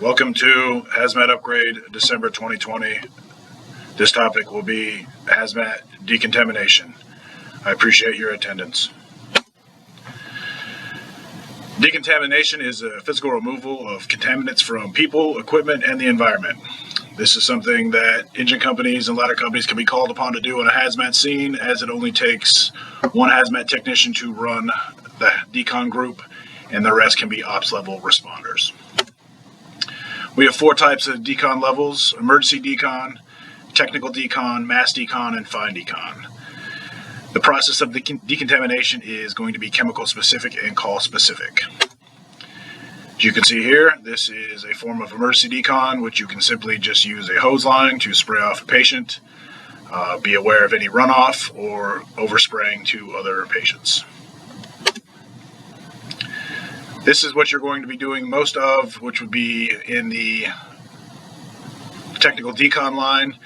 Welcome to HazMat Upgrade December 2020. This topic will be HazMat decontamination. I appreciate your attendance. Decontamination is a physical removal of contaminants from people, equipment, and the environment. This is something that engine companies and ladder companies can be called upon to do in a hazmat scene, as it only takes one hazmat technician to run the Decon group, and the rest can be ops level responders. We have 4 types of decon levels: emergency decon, technical decon, mass decon, and fine decon. The process of decontamination is going to be chemical specific and call specific. As you can see here, this is a form of emergency decon, which you can simply just use a hose line to spray off a patient. Be aware of any runoff or overspraying to other patients. This is what you're going to be doing most of, which would be in the technical decon line.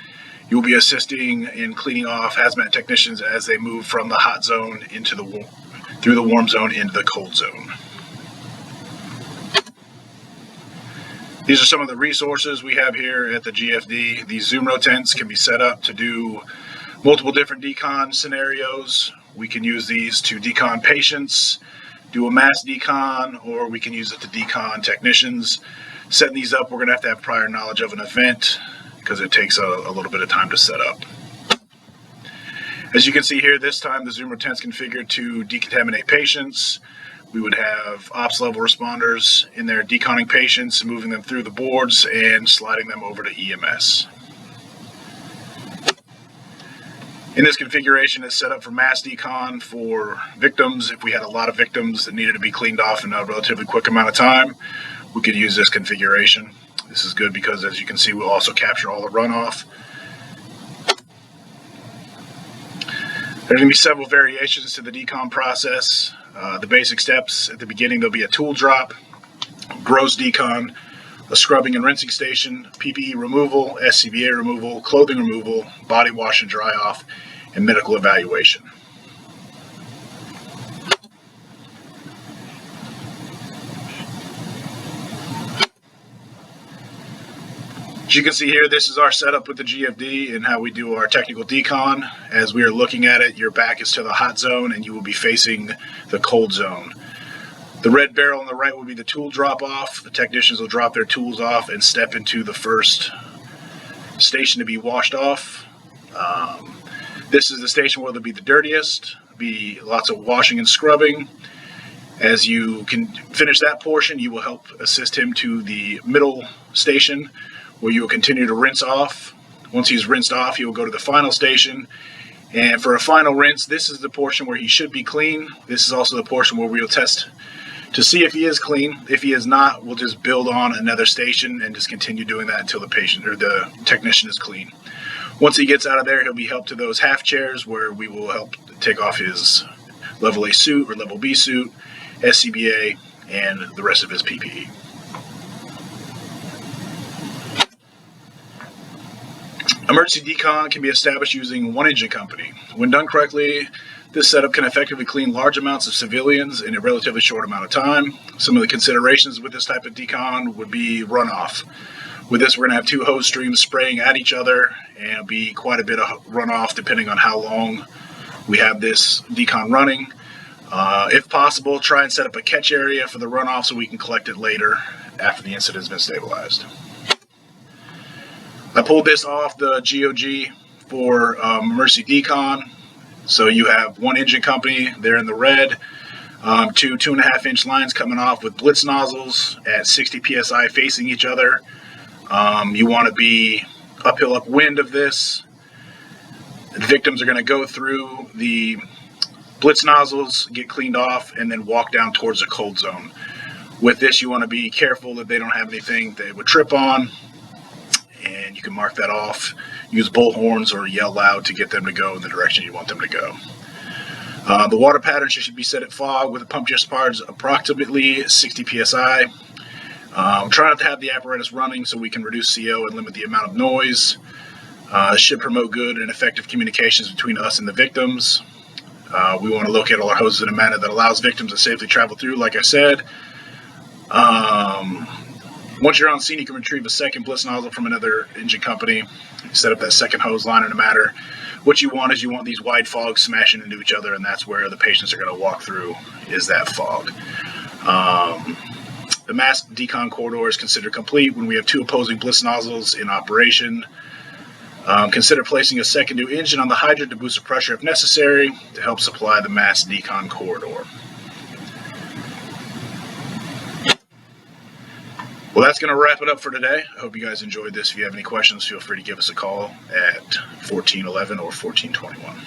You will be assisting in cleaning off hazmat technicians as they move from the hot zone through the warm zone into the cold zone. These are some of the resources we have here at the GFD. These Zoom row tents can be set up to do multiple different decon scenarios. We can use these to decon patients, do a mass decon, or we can use it to decon technicians. Setting these up, we're going to have prior knowledge of an event because it takes a little bit of time to set up. As you can see here, this time the Zoom row tent's configured to decontaminate patients. We would have ops level responders in there deconning patients, moving them through the boards and sliding them over to EMS. In this configuration, it's set up for mass decon for victims. If we had a lot of victims that needed to be cleaned off in a relatively quick amount of time, we could use this configuration. This is good because, as you can see, we'll also capture all the runoff. There's going to be several variations to the decon process. The basic steps at the beginning, there'll be a tool drop, gross decon, a scrubbing and rinsing station, PPE removal, SCBA removal, clothing removal, body wash and dry off, and medical evaluation. As you can see here, this is our setup with the GFD and how we do our technical decon. As we are looking at it, your back is to the hot zone and you will be facing the cold zone. The red barrel on the right will be the tool drop off. The technicians will drop their tools off and step into the first station to be washed off. This is the station where they'll be the dirtiest. There'll be lots of washing and scrubbing. As you can finish that portion, you will help assist him to the middle station, where you will continue to rinse off. Once he's rinsed off, he will go to the final station. And for a final rinse, this is the portion where he should be clean. This is also the portion where we'll test to see if he is clean. If he is not, we'll just build on another station and just continue doing that until the patient or the technician is clean. Once he gets out of there, he'll be helped to those half chairs where we will help take off his level A suit or level B suit, SCBA, and the rest of his PPE. Emergency decon can be established using one engine company. When done correctly, this setup can effectively clean large amounts of civilians in a relatively short amount of time. Some of the considerations with this type of decon would be runoff. With this, we're going to have 2 hose streams spraying at each other, and it'll be quite a bit of runoff depending on how long we have this decon running. If possible, try and set up a catch area for the runoff so we can collect it later after the incident has been stabilized. I pulled this off the GOG for emergency decon. So you have one engine company there in the red, 2 2.5-inch lines coming off with blitz nozzles at 60 psi facing each other. You want to be uphill upwind of this. The victims are going to go through the blitz nozzles, get cleaned off, and then walk down towards the cold zone. With this, you want to be careful that they don't have anything they would trip on, and you can mark that off. Use bullhorns or yell loud to get them to go in the direction you want them to go. The water pattern should be set at fog with the pump discharge approximately 60 psi. Try not to have the apparatus running so we can reduce CO and limit the amount of noise. This should promote good and effective communications between us and the victims. We want to locate all our hoses in a manner that allows victims to safely travel through, like I said. Once you're on scene, you can retrieve a second bliss nozzle from another engine company. You set up that second hose line in a matter. What you want is you want these wide fogs smashing into each other, and that's where the patients are going to walk through, is that fog. The mass decon corridor is considered complete when we have 2 opposing bliss nozzles in operation. Consider placing a second new engine on the hydrant to boost the pressure if necessary to help supply the mass decon corridor. Well, that's going to wrap it up for today. I hope you guys enjoyed this. If you have any questions, feel free to give us a call at 1411 or 1421.